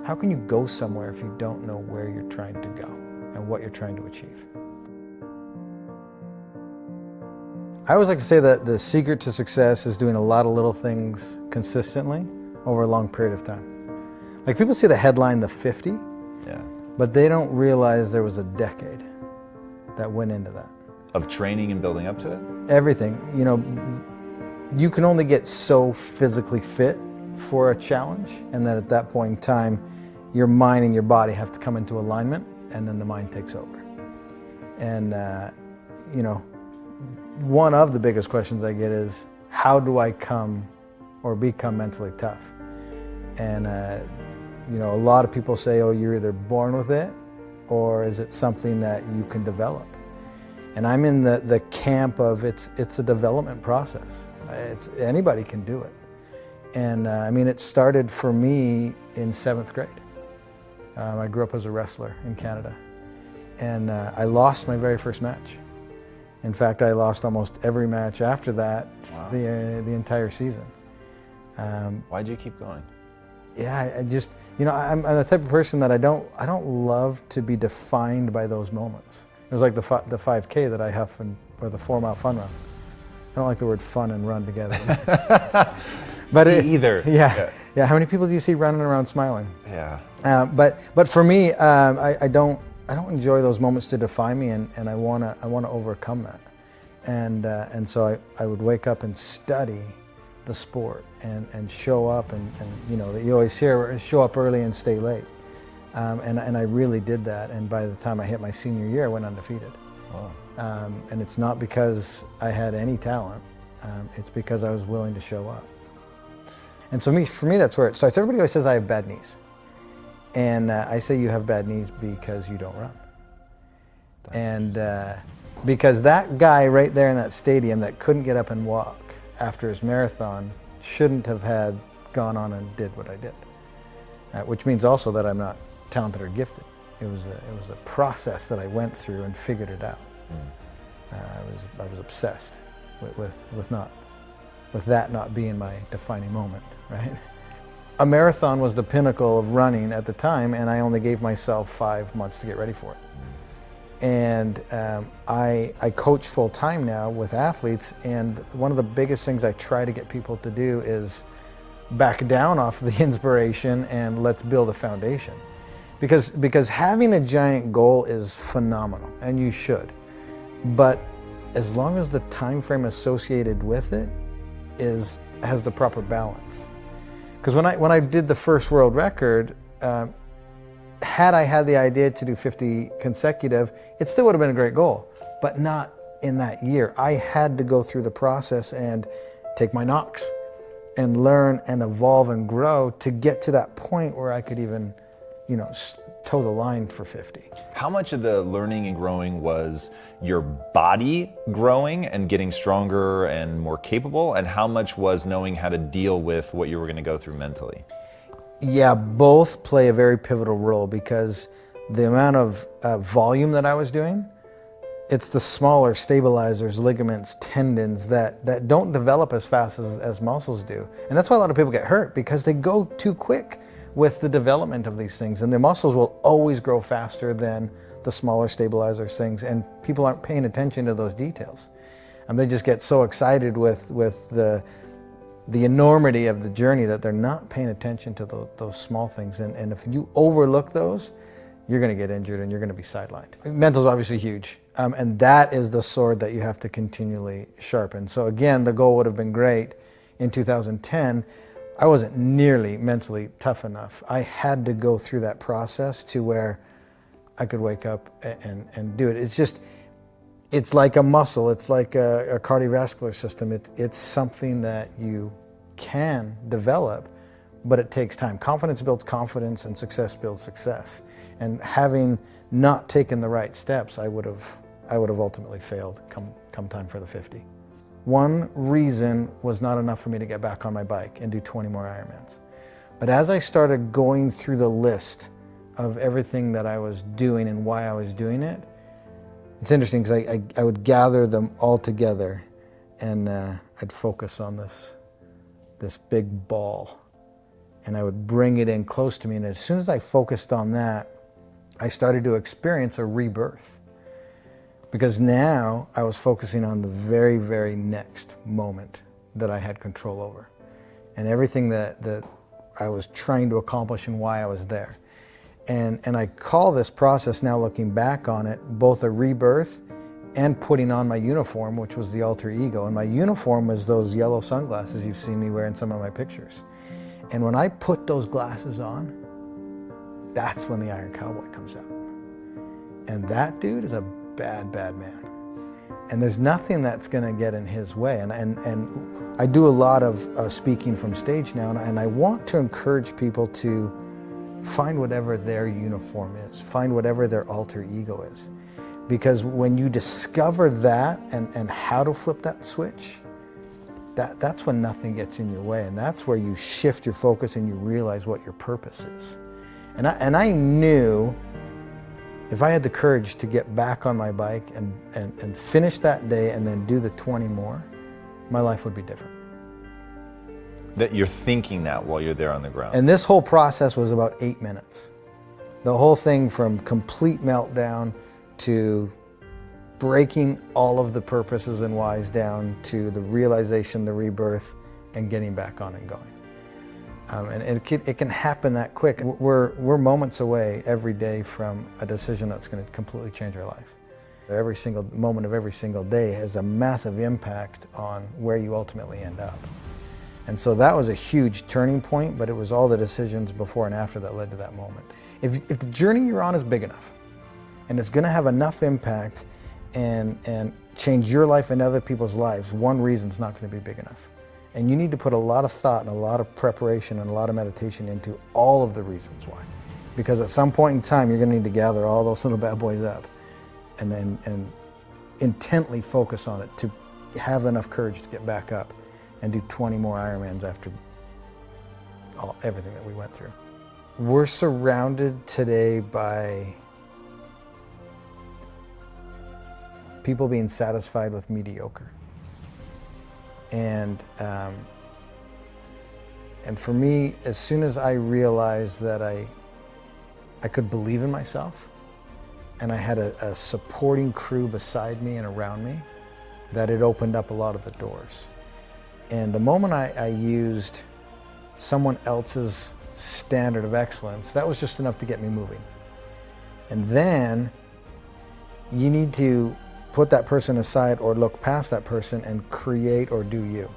How can you go somewhere if you don't know where you're trying to go and what you're trying to achieve? I always like to say that the secret to success is doing a lot of little things consistently over a long period of time. Like, people see the headline, the 50, Yeah. but they don't realize there was a decade that went into that. Of training and building up to it? Everything, you know, you can only get so physically fit for a challenge, and then at that point in time, your mind and your body have to come into alignment, and then the mind takes over. And, you know, one of the biggest questions I get is, how do I come or become mentally tough? And, you know, a lot of people say, oh, you're either born with it, or is it something that you can develop? And I'm in the camp of it's a development process. Anybody can do it. And I mean, it started for me in 7th grade. I grew up as a wrestler in Canada. And I lost my very first match. In fact, I lost almost every match after that. Wow. the entire season. Why'd you keep going? Yeah, I just, you know, I'm the type of person that I don't love to be defined by those moments. It was like the 5K that I huff, or the 4-mile fun run. I don't like the word fun and run together. But either. Yeah. How many people do you see running around smiling? Yeah. But for me, I don't enjoy those moments to define me, and I wanna overcome that. And so I would wake up and study the sport and show up and you know, you always hear show up early and stay late. And I really did that, and by the time I hit my senior year, I went undefeated. Wow. And it's not because I had any talent, it's because I was willing to show up. And so for me, that's where it starts. Everybody always says I have bad knees. And I say you have bad knees because you don't run. And because that guy right there in that stadium that couldn't get up and walk after his marathon shouldn't have gone on and did what I did. Which means also that I'm not talented or gifted. It was a process that I went through and figured it out. I was obsessed with that not being my defining moment, right? A marathon was the pinnacle of running at the time, and I only gave myself 5 months to get ready for it. And I coach full time now with athletes, and one of the biggest things I try to get people to do is back down off the inspiration and let's build a foundation. Because having a giant goal is phenomenal, and you should. But as long as the time frame associated with it has the proper balance. Because when I did the first world record, had I had the idea to do 50 consecutive, it still would have been a great goal, but not in that year. I had to go through the process and take my knocks and learn and evolve and grow to get to that point where I could even, you know, toe the line for 50. How much of the learning and growing was your body growing and getting stronger and more capable, and how much was knowing how to deal with what you were going to go through mentally? Yeah, both play a very pivotal role, because the amount of volume that I was doing, it's the smaller stabilizers, ligaments, tendons that don't develop as fast as muscles do. And that's why a lot of people get hurt, because they go too quick with the development of these things. And the muscles will always grow faster than the smaller stabilizers things. And people aren't paying attention to those details. And they just get so excited with the enormity of the journey that they're not paying attention to those small things. And if you overlook those, you're going to get injured and you're going to be sidelined. Mental's obviously huge. And that is the sword that you have to continually sharpen. So again, the goal would have been great in 2010. I wasn't nearly mentally tough enough. I had to go through that process to where I could wake up and do it. It's like a muscle. It's like a cardiovascular system. It's something that you can develop, but it takes time. Confidence builds confidence, and success builds success. And having not taken the right steps, I would have ultimately failed come time for the 50. One reason was not enough for me to get back on my bike and do 20 more Ironmans. But as I started going through the list of everything that I was doing and why I was doing it, it's interesting because I would gather them all together, and I'd focus on this big ball. and I would bring it in close to me. And as soon as I focused on that, I started to experience a rebirth. Because now I was focusing on the very, very next moment that I had control over. And everything that I was trying to accomplish and why I was there. And I call this process, now looking back on it, both a rebirth and putting on my uniform, which was the alter ego. And my uniform was those yellow sunglasses you've seen me wear in some of my pictures. And when I put those glasses on, that's when the Iron Cowboy comes out. And that dude is a bad, bad man. And there's nothing that's going to get in his way. And I do a lot of speaking from stage now, and I want to encourage people to find whatever their uniform is, find whatever their alter ego is. Because when you discover that and how to flip that switch, that's when nothing gets in your way. And that's where you shift your focus and you realize what your purpose is. And I knew if I had the courage to get back on my bike and finish that day and then do the 20 more, my life would be different. That you're thinking that while you're there on the ground. And this whole process was about 8 minutes. The whole thing from complete meltdown to breaking all of the purposes and whys down to the realization, the rebirth, and getting back on and going. And it can happen that quick. We're moments away every day from a decision that's going to completely change our life. Every single moment of every single day has a massive impact on where you ultimately end up. And so that was a huge turning point, but it was all the decisions before and after that led to that moment. If the journey you're on is big enough, and it's going to have enough impact and change your life and other people's lives, one reason's not going to be big enough. And you need to put a lot of thought and a lot of preparation and a lot of meditation into all of the reasons why. Because at some point in time, you're going to need to gather all those little bad boys up and intently focus on it to have enough courage to get back up and do 20 more Ironmans after everything that we went through. We're surrounded today by people being satisfied with mediocre. And for me, as soon as I realized that I could believe in myself and I had a supporting crew beside me and around me, that it opened up a lot of the doors. And the moment I used someone else's standard of excellence, that was just enough to get me moving. And then you need to put that person aside or look past that person and create or do you.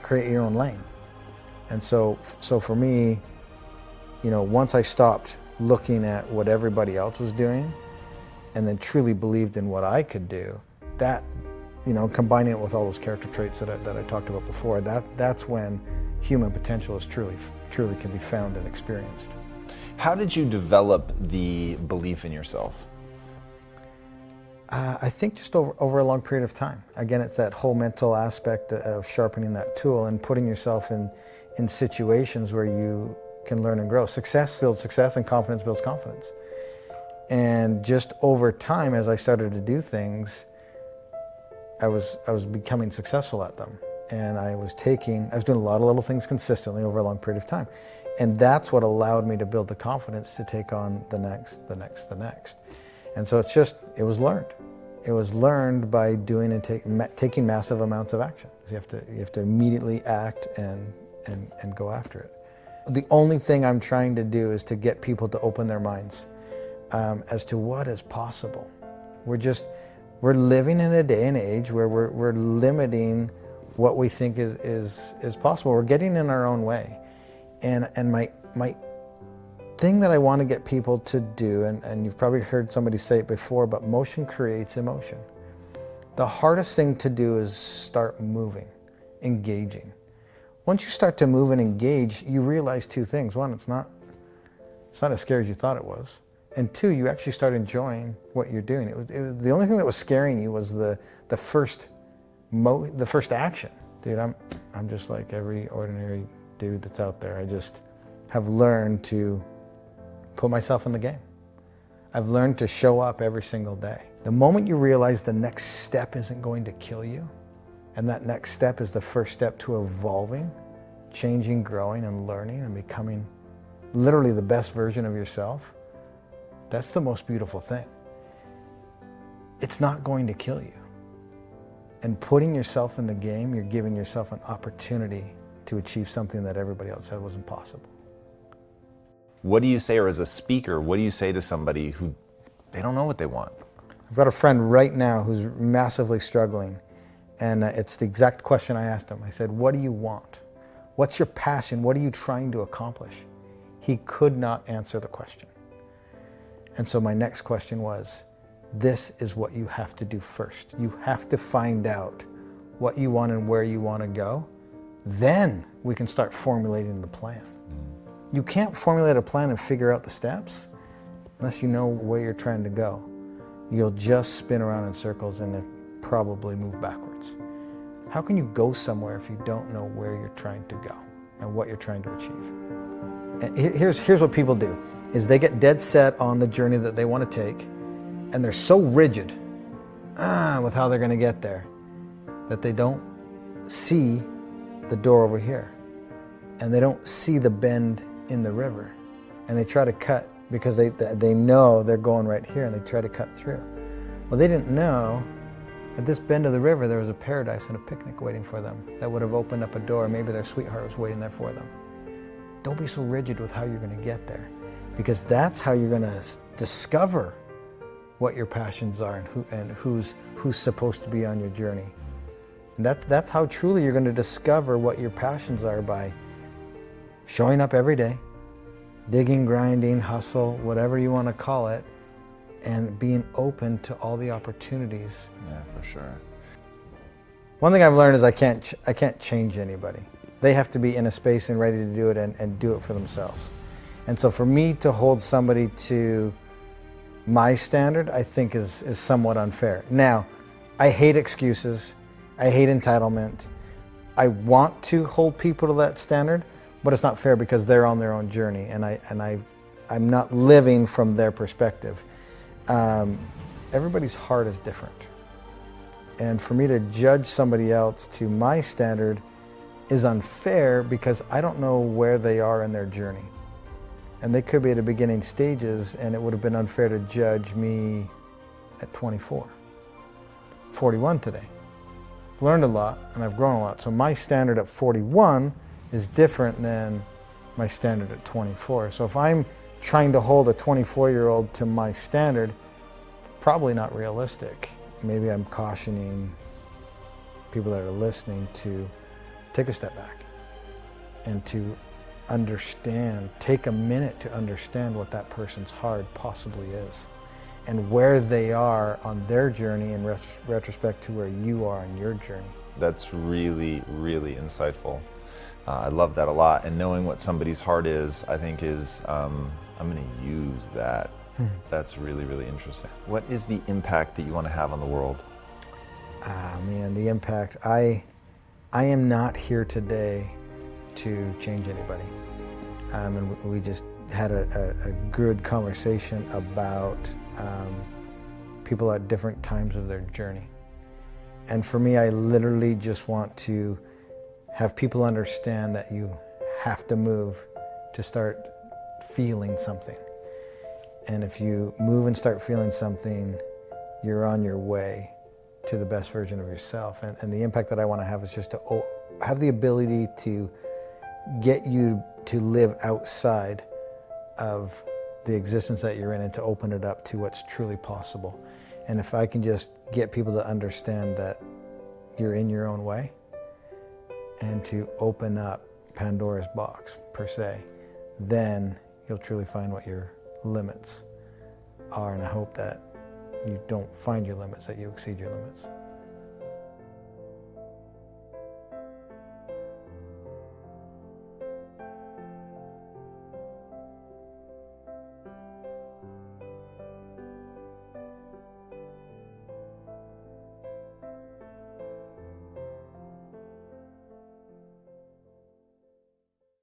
Create your own lane. And so for me, once I stopped looking at what everybody else was doing and then truly believed in what I could do, that, combining it with all those character traits that I talked about before, that's when human potential is truly can be found and experienced. How did you develop the belief in yourself? I think just over a long period of time. Again, it's that whole mental aspect of sharpening that tool and putting yourself in situations where you can learn and grow. Success builds success and confidence builds confidence. And just over time, as I started to do things, I was becoming successful at them. And I was doing a lot of little things consistently over a long period of time. And that's what allowed me to build the confidence to take on the next. And so it was learned. It was learned by doing and taking massive amounts of action. You have to immediately act and go after it. The only thing I'm trying to do is to get people to open their minds as to what is possible. We're living in a day and age where we're limiting what we think is possible. We're getting in our own way. And my thing that I want to get people to do, and you've probably heard somebody say it before, but motion creates emotion. The hardest thing to do is start moving, engaging. Once you start to move and engage, you realize two things. One, it's not as scary as you thought it was. And two, you actually start enjoying what you're doing. It was the only thing that was scaring you was the first action. Dude, I'm just like every ordinary dude that's out there. I just have learned to put myself in the game. I've learned to show up every single day. The moment you realize the next step isn't going to kill you, and that next step is the first step to evolving, changing, growing, and learning and becoming literally the best version of yourself, that's the most beautiful thing. It's not going to kill you. And putting yourself in the game, you're giving yourself an opportunity to achieve something that everybody else said was impossible. What do you say, or as a speaker, what do you say to somebody who they don't know what they want? I've got a friend right now who's massively struggling, and it's the exact question I asked him. I said, what do you want? What's your passion? What are you trying to accomplish? He could not answer the question. And so my next question was, this is what you have to do first. You have to find out what you want and where you want to go. Then we can start formulating the plan. You can't formulate a plan and figure out the steps unless you know where you're trying to go. You'll just spin around in circles and probably move backwards. How can you go somewhere if you don't know where you're trying to go and what you're trying to achieve? And here's what people do, is they get dead set on the journey that they want to take, and they're so rigid with how they're going to get there that they don't see the door over here, and they don't see the bend in the river, and they try to cut because they know they're going right here, and they try to cut through. Well, they didn't know at this bend of the river there was a paradise and a picnic waiting for them that would have opened up a door. Maybe their sweetheart was waiting there for them. Don't be so rigid with how you're going to get there, because that's how you're going to discover what your passions are and who's supposed to be on your journey. And that's how truly you're going to discover what your passions are, by showing up every day, digging, grinding, hustle, whatever you want to call it, and being open to all the opportunities. Yeah, for sure. One thing I've learned is I can't change anybody. They have to be in a space and ready to do it and do it for themselves. And so for me to hold somebody to my standard, I think is somewhat unfair. Now, I hate excuses. I hate entitlement. I want to hold people to that standard, but it's not fair because they're on their own journey, and I'm not living from their perspective. Everybody's heart is different. And for me to judge somebody else to my standard is unfair because I don't know where they are in their journey. And they could be at the beginning stages, and it would have been unfair to judge me at 24. 41 today. I've learned a lot and I've grown a lot. So my standard at 41 is different than my standard at 24. So if I'm trying to hold a 24-year-old to my standard, probably not realistic. Maybe I'm cautioning people that are listening to take a step back and to understand, take a minute to understand what that person's heart possibly is and where they are on their journey in retrospect to where you are on your journey. That's really, really insightful. I love that a lot. And knowing what somebody's heart is, I think is, I'm going to use that. That's really, really interesting. What is the impact that you want to have on the world? Man, the impact. I am not here today to change anybody. And we just had a good conversation about people at different times of their journey. And for me, I literally just want to have people understand that you have to move to start feeling something. And if you move and start feeling something, you're on your way to the best version of yourself. And the impact that I want to have is just to have the ability to get you to live outside of the existence that you're in and to open it up to what's truly possible. And if I can just get people to understand that you're in your own way and to open up Pandora's box, per se, then you'll truly find what your limits are. And I hope that you don't find your limits, that you exceed your limits.